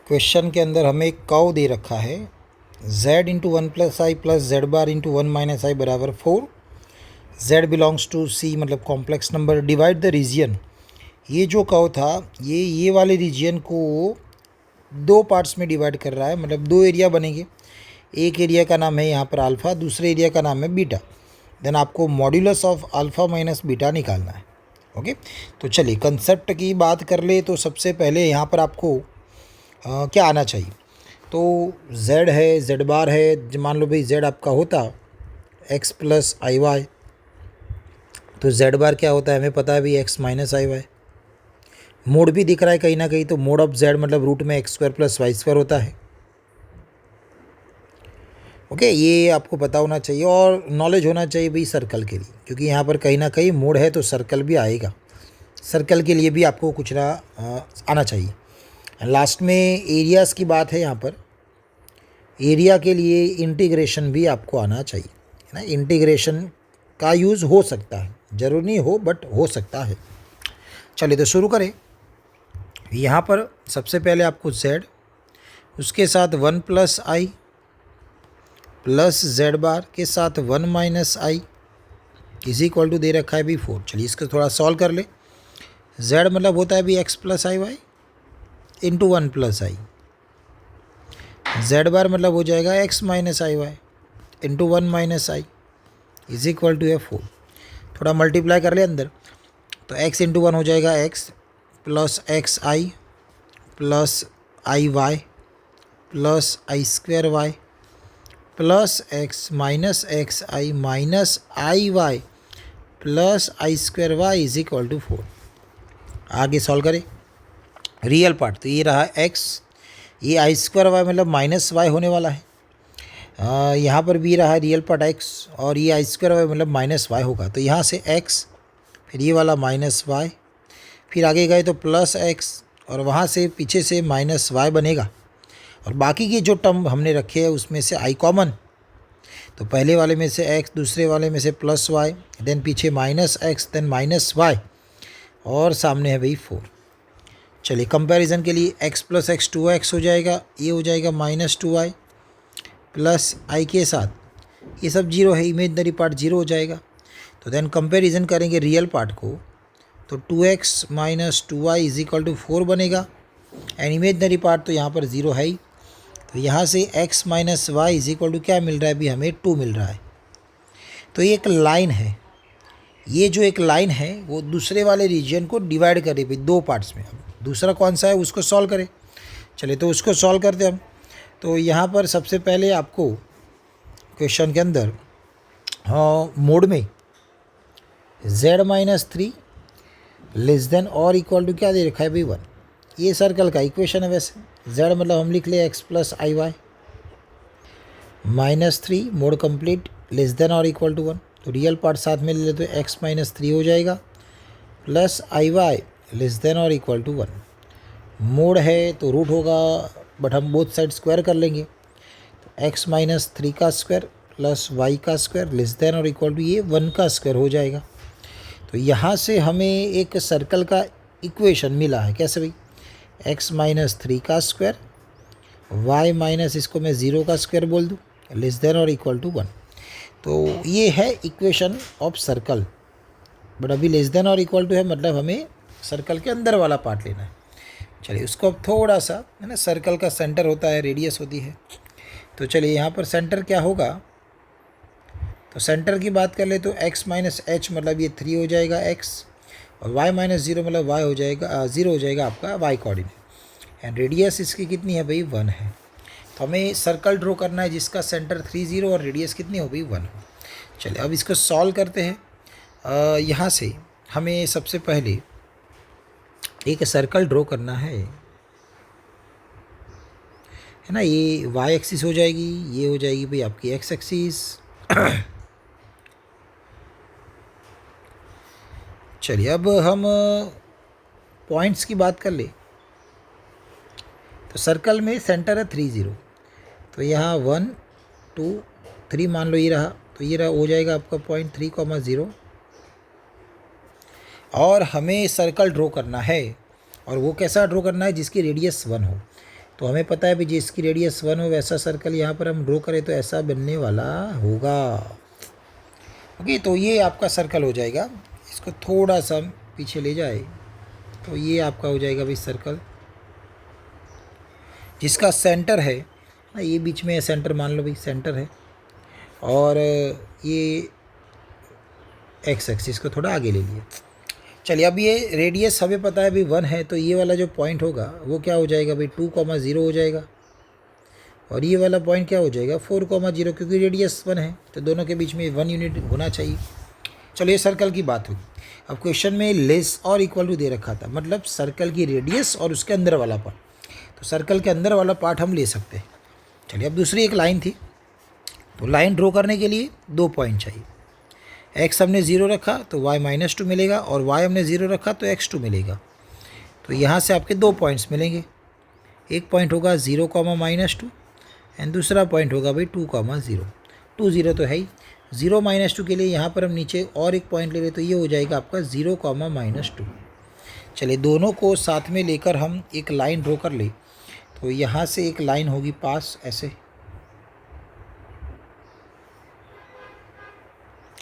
Question के अंदर हमें एक कर्व दे रखा है z into one plus i plus z bar into one minus i बराबर 4। z बिलोंग्स टू c मतलब complex number. Divide the region. ये जो कर्व था ये वाले रीजन को दो पार्ट्स में डिवाइड कर रहा है, मतलब दो एरिया बनेंगे। एक एरिया का नाम है यहाँ पर अल्फ़ा, दूसरे एरिया का नाम है बीटा। देन आपको modulus of alpha minus beta निकालना है। ओके, तो चलिए कंसेप्ट की बात कर ले तो सबसे पहले यहाँ पर आपको क्या आना चाहिए। तो z है, z बार है, मान लो भाई z आपका होता x प्लस आई वाई, तो z बार क्या होता है हमें पता है भाई x minus i y. Mod भी दिख रहा है कहीं ना कहीं, तो मोड ऑफ z मतलब रूट में x square plus y square होता है। ओके, ये आपको पता होना चाहिए और नॉलेज होना चाहिए भाई सर्कल के लिए, क्योंकि यहाँ पर कहीं ना कहीं मोड है तो सर्कल भी आएगा। सर्कल के लिए भी आपको कुछ ना आना चाहिए। लास्ट में एरियाज़ की बात है, यहाँ पर एरिया के लिए इंटीग्रेशन भी आपको आना चाहिए, है ना। इंटीग्रेशन का यूज़ हो सकता है, ज़रूरी नहीं हो बट हो सकता है। चलिए तो शुरू करें। यहाँ पर सबसे पहले आपको z, उसके साथ one plus i plus z बार के साथ one minus i is equal to दे रखा है भी 4। चलिए इसको थोड़ा सॉल्व कर ले। z मतलब होता है भी x plus i y into one plus i, z bar मतलब हो जाएगा x minus i y into one minus i is equal to है 4। थोड़ा मल्टीप्लाई कर ले अंदर, तो x इंटू वन हो जाएगा x plus x i plus i y plus i square y plus x minus x i minus i y plus i square y is equal to 4। आगे solve करें real part, तो ये रहा x, ये आई square Y मतलब minus Y होने वाला है। यहाँ पर भी रहा रियल पार्ट x और ये आई स्क्वायर वाई मतलब माइनस वाई होगा, तो यहाँ से x फिर ये वाला माइनस वाई, फिर आगे गए तो प्लस x और वहाँ से पीछे से माइनस वाई बनेगा। और बाकी की जो टर्म हमने रखे हैं उसमें से आई कॉमन, तो पहले वाले में से x, दूसरे वाले में से प्लस वाई, देन पीछे minus x, then minus y और सामने है भाई 4। चलिए कंपैरिजन के लिए x प्लस एक्स 2x हो जाएगा, ये हो जाएगा माइनस 2y प्लस आई के साथ ये सब जीरो है, इमेजनरी पार्ट जीरो हो जाएगा। तो देन कंपैरिजन करेंगे रियल पार्ट को, तो 2x minus 2y is equal to 4 बनेगा एंड इमेजनरी पार्ट तो यहाँ पर ज़ीरो है ही, तो यहाँ से x minus y is equal to क्या मिल रहा है अभी हमें 2 मिल रहा है। तो ये एक लाइन है, ये जो एक लाइन है वो दूसरे वाले रीजन को डिवाइड करे भाई दो पार्ट्स में। अब दूसरा कौन सा है उसको सॉल्व करें। चलिए तो उसको सॉल्व करते हम। तो यहाँ पर सबसे पहले आपको क्वेश्चन के अंदर मोड में z माइनस 3 लेस देन और इक्वल टू क्या दे रखा है भाई 1। ये सर्कल का इक्वेशन है। वैसे z मतलब हम लिख ले x plus i y minus 3 mod complete less than और इक्वल टू 1, तो रियल पार्ट साथ में ले ले तो x माइनस 3 हो जाएगा plus i Y less than और इक्वल टू 1। मोड है तो रूट होगा बट हम बोथ साइड स्क्वायर कर लेंगे, तो x माइनस 3 का स्क्वायर प्लस y का स्क्वायर लेस देन और इक्वल टू ये 1 का स्क्वायर हो जाएगा। तो यहाँ से हमें एक सर्कल का इक्वेशन मिला है। कैसे भाई, x माइनस 3 का स्क्वायर y माइनस इसको मैं 0 का स्क्वायर बोल दूँ लेस देन और इक्वल टू 1। तो ये है इक्वेशन ऑफ सर्कल, बट अभी लेस देन और इक्वल टू है मतलब हमें सर्कल के अंदर वाला पार्ट लेना है। चलिए उसको अब थोड़ा सा, है ना, सर्कल का सेंटर होता है, रेडियस होती है, तो चलिए यहाँ पर सेंटर क्या होगा। तो सेंटर की बात कर ले तो x माइनस एच मतलब ये 3 हो जाएगा x और y माइनस 0 मतलब y हो जाएगा 0 हो जाएगा आपका y कोऑर्डिनेट एंड रेडियस इसकी कितनी है भाई 1 है। तो हमें सर्कल ड्रॉ करना है जिसका सेंटर 3 0 और रेडियस कितनी हो भाई 1 हो। चलिए अब इसको सॉल्व करते हैं। यहाँ से हमें सबसे पहले एक सर्कल ड्रॉ करना है ना। ये y एक्सिस हो जाएगी, ये हो जाएगी भाई आपकी x एक्सिस। चलिए अब हम पॉइंट्स की बात कर ले। तो सर्कल में सेंटर है 3 0, तो यहाँ 1 2 3 मान लो ये रहा, तो ये रहा हो जाएगा आपका पॉइंट 3,0 और हमें सर्कल ड्रॉ करना है। और वो कैसा ड्रॉ करना है जिसकी रेडियस 1 हो। तो हमें पता है भी जिसकी रेडियस 1 हो वैसा सर्कल यहाँ पर हम ड्रॉ करें तो ऐसा बनने वाला होगा। ओके, तो ये आपका सर्कल हो जाएगा। इसको थोड़ा सा पीछे ले जाए तो ये आपका हो जाएगा भाई सर्कल जिसका सेंटर है ना, ये बीच में सेंटर मान लो भाई सेंटर है, और ये एक्स एक्सिस को थोड़ा आगे ले लिए। चलिए, अब ये रेडियस हमें पता है भाई 1 है, तो ये वाला जो पॉइंट होगा वो क्या हो जाएगा भाई 2,0 हो जाएगा, और ये वाला पॉइंट क्या हो जाएगा 4,0, क्योंकि रेडियस 1 है तो दोनों के बीच में 1 यूनिट होना चाहिए। चलो, ये सर्कल की बात होगी। अब क्वेश्चन में लेस और इक्वल टू दे रखा था, मतलब सर्कल की रेडियस और उसके अंदर वाला पार्ट, तो सर्कल के अंदर वाला पार्ट हम ले सकते हैं। चलिए, अब दूसरी एक लाइन थी, तो लाइन ड्रॉ करने के लिए 2 पॉइंट चाहिए। एक्स हमने 0 रखा तो y -2 मिलेगा, और y हमने 0 रखा तो x2 मिलेगा। तो यहाँ से आपके 2 पॉइंट्स मिलेंगे। एक पॉइंट होगा 0, -2 एंड दूसरा पॉइंट होगा भाई 2, 0। 2, 0 तो है ही। 0, -2 के लिए यहाँ पर हम नीचे और एक पॉइंट ले रहे तो ये हो जाएगा आपका 0, -2। चलिए, दोनों को साथ में लेकर हम एक लाइन ड्रॉ कर ले। तो यहाँ से एक लाइन होगी पास ऐसे।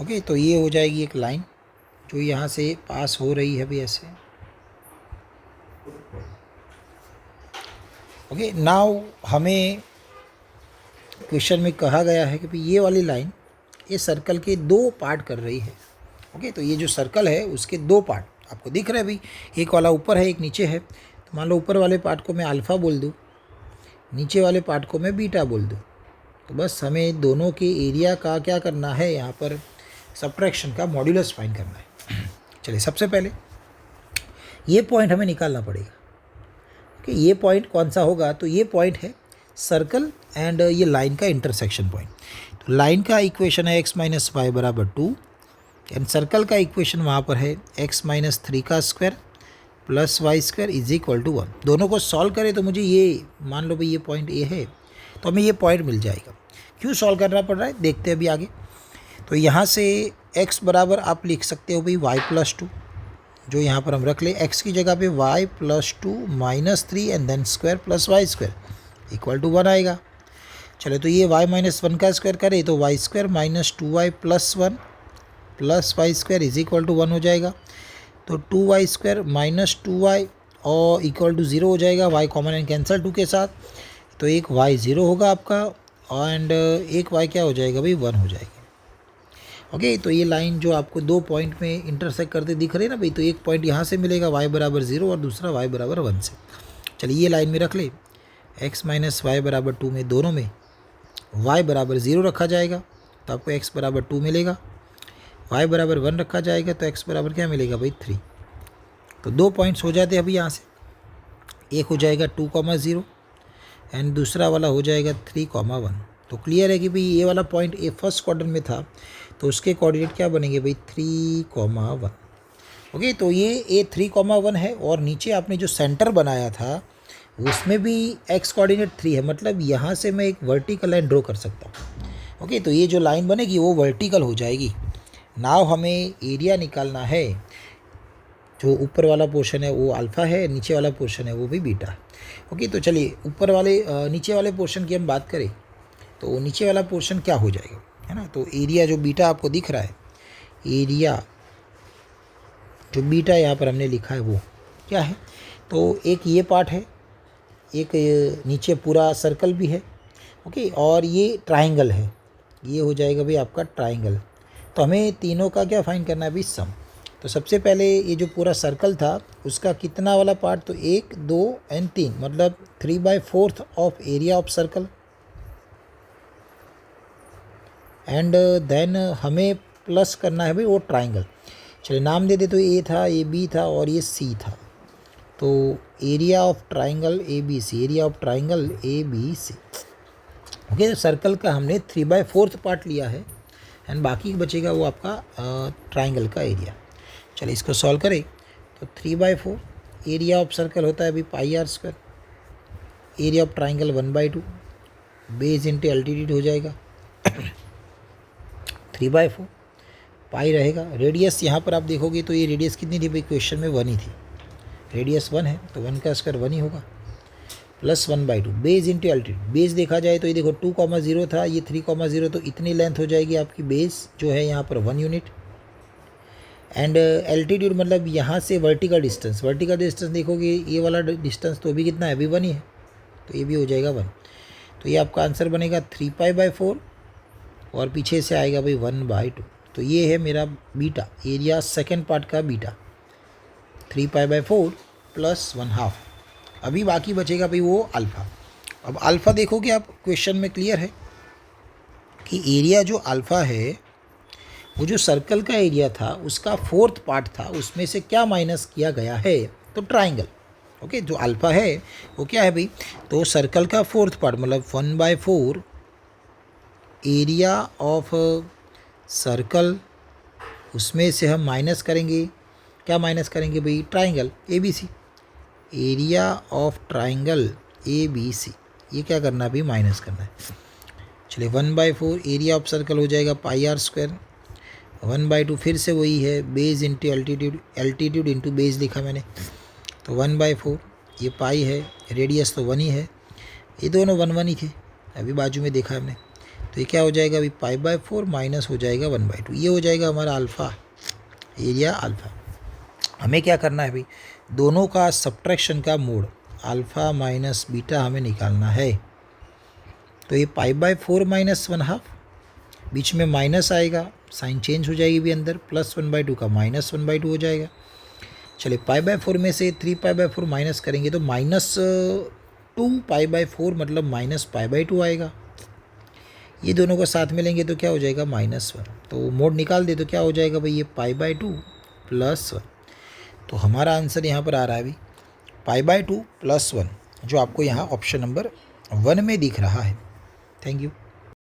ओके, तो ये हो जाएगी एक लाइन जो यहाँ से पास हो रही है भी ऐसे। ओके, नाउ हमें क्वेश्चन में कहा गया है कि भाई ये वाली लाइन ये सर्कल के 2 पार्ट कर रही है। ओके, तो ये जो सर्कल है उसके 2 पार्ट आपको दिख रहे हैं भाई, एक वाला ऊपर है एक नीचे है। तो मान लो ऊपर वाले पार्ट को मैं अल्फ़ा बोल दूँ, नीचे वाले पार्ट को मैं बीटा बोल दूँ। तो बस हमें दोनों के एरिया का क्या करना है, यहाँ पर सब्ट्रैक्शन का मॉड्यूलस फाइंड करना है। चलिए, सबसे पहले ये पॉइंट हमें निकालना पड़ेगा कि ये पॉइंट कौन सा होगा। तो ये पॉइंट है सर्कल एंड ये लाइन का इंटरसेक्शन पॉइंट। तो लाइन का इक्वेशन है x - y = 2 एंड सर्कल का इक्वेशन वहाँ पर है x - 3 का स्क्वायर प्लस y² = 1। दोनों को सॉल्व करें तो मुझे ये मान लो भाई ये पॉइंट ए है, तो हमें ये पॉइंट मिल जाएगा। क्यों सॉल्व करना पड़ रहा है देखते हैं अभी आगे। तो यहाँ से x बराबर आप लिख सकते हो भाई y+2, जो यहाँ पर हम रख ले x की जगह पे y+2 - 3 and then square plus y² = 1 आएगा। चलो, तो ये y - 1 का स्क्वायर करें तो y² - 2y + 1 प्लस y² = 1 हो जाएगा। तो 2y² - 2y और = 0 हो जाएगा। y कॉमन एंड कैंसिल 2 के साथ, तो एक y 0 होगा आपका एंड एक y क्या हो जाएगा भाई 1 हो जाएगा। ओके, तो ये लाइन जो आपको 2 पॉइंट में इंटरसेक्ट करते दिख रही है ना भाई, तो एक पॉइंट यहाँ से मिलेगा y = 0 और दूसरा y = 1 से। चलिए, ये लाइन में रख ले x - y = 2 में दोनों में y = 0 रखा जाएगा तो आपको x = 2 मिलेगा, y = 1 रखा जाएगा तो x बराबर क्या मिलेगा भाई 3। तो 2 पॉइंट्स हो जाते हैं अभी यहाँ से। एक हो जाएगा 2, 0 एंड दूसरा वाला हो जाएगा 3, 1। तो क्लियर है कि भाई ये वाला पॉइंट ए फर्स्ट क्वाड्रेंट में था तो उसके कोऑर्डिनेट क्या बनेंगे भाई 3, 1। ओके, तो ये ए 3, 1 है और नीचे आपने जो सेंटर बनाया था उसमें भी एक्स कोऑर्डिनेट 3 है, मतलब यहाँ से मैं एक वर्टिकल लाइन ड्रॉ कर सकता हूँ। ओके, तो ये जो लाइन बनेगी वो वर्टिकल हो जाएगी। नाउ हमें एरिया निकालना है। जो ऊपर वाला पोर्शन है वो अल्फ़ा है, नीचे वाला पोर्शन है वो भी बीटा है। ओके, तो चलिए ऊपर वाले नीचे वाले पोर्शन की हम बात करें तो नीचे वाला पोर्शन क्या हो जाएगा, है ना। तो एरिया जो बीटा आपको दिख रहा है, एरिया जो बीटा यहाँ पर हमने लिखा है वो क्या है, तो एक ये पार्ट है, एक नीचे पूरा सर्कल भी है। ओके, और ये ट्राइंगल है, ये हो जाएगा भाई आपका ट्राइंगल। तो हमें तीनों का क्या फाइंड करना है भाई सम। तो सबसे पहले ये जो पूरा सर्कल था उसका कितना वाला पार्ट, तो 1, 2 एंड 3, मतलब 3/4 of area of circle. And then हमें प्लस करना है भाई वो ट्राइंगल। चलिए नाम दे दे, तो ए था, ये बी था और ये सी था। तो area of triangle ABC, area of triangle ABC। Okay, तो सर्कल का हमने 3/4 पार्ट लिया है एंड बाकी बचेगा वो आपका ट्राइंगल का एरिया। चलिए इसको सॉल्व करें तो 3/4 एरिया ऑफ सर्कल होता है अभी πr², area of triangle 1/2 base into altitude हो जाएगा 3/4 पाई रहेगा। रेडियस यहाँ पर आप देखोगे तो ये रेडियस कितनी थी भाई, क्वेश्चन में 1 ही थी, रेडियस 1 है तो 1 का स्क्वायर 1 ही होगा, plus 1/2 base into altitude. Base देखा जाए तो ये देखो 2,0 था, ये 3,0, तो इतनी लेंथ हो जाएगी आपकी बेस जो है यहाँ पर 1 यूनिट। एंड एल्टीट्यूड मतलब यहाँ से वर्टिकल डिस्टेंस, देखोगे ये वाला डिस्टेंस तो अभी कितना है, अभी 1 ही है, तो ये भी हो जाएगा 1। तो ये आपका आंसर बनेगा 3π/4 और पीछे से आएगा भाई 1/2। तो ये है मेरा बीटा, एरिया सेकेंड पार्ट का बीटा 3π/4 प्लस 1/2। अभी बाकी बचेगा भाई वो अल्फ़ा। अब अल्फ़ा देखोगे आप क्वेश्चन में क्लियर है कि एरिया जो अल्फ़ा है वो जो सर्कल का एरिया था उसका 4th पार्ट था, उसमें से क्या माइनस किया गया है, तो ट्राइंगल। ओके, जो अल्फ़ा है वो क्या है भाई, तो सर्कल का 4th पार्ट मतलब 1/4 एरिया ऑफ सर्कल, उसमें से हम माइनस करेंगे, क्या माइनस करेंगे भाई, triangle ABC, area of triangle ABC। ये क्या करना है भाई, माइनस करना है। चलिए 1/4 एरिया ऑफ सर्कल हो जाएगा πr², 1/2 फिर से वही है, base into altitude, altitude into base लिखा मैंने, तो 1/4 ये पाई है, रेडियस तो 1 ही है, ये दोनों 1 ही थे, अभी बाजू में देखा हमने, तो ये क्या हो जाएगा अभी π/4 माइनस हो जाएगा 1/2, ये हो जाएगा हमारा अल्फ़ा, एरिया अल्फ़ा। हमें क्या करना है भाई, दोनों का सब्ट्रैक्शन का मोड अल्फ़ा माइनस बीटा हमें निकालना है। तो ये π/4 माइनस 1/2, बीच में माइनस आएगा, साइन चेंज हो जाएगी भी अंदर, प्लस 1/2 का माइनस 1/2 हो जाएगा। चलिए π/4 में से 3π/4 माइनस करेंगे तो -2π/4 मतलब -π/2 आएगा। ये दोनों को साथ में लेंगे तो क्या हो जाएगा -1, तो मोड निकाल दे तो क्या हो जाएगा भाई, ये π/2 प्लस 1। तो हमारा आंसर यहाँ पर आ रहा है भाई π/2 प्लस 1, जो आपको यहाँ ऑप्शन नंबर 1 में दिख रहा है। Thank you.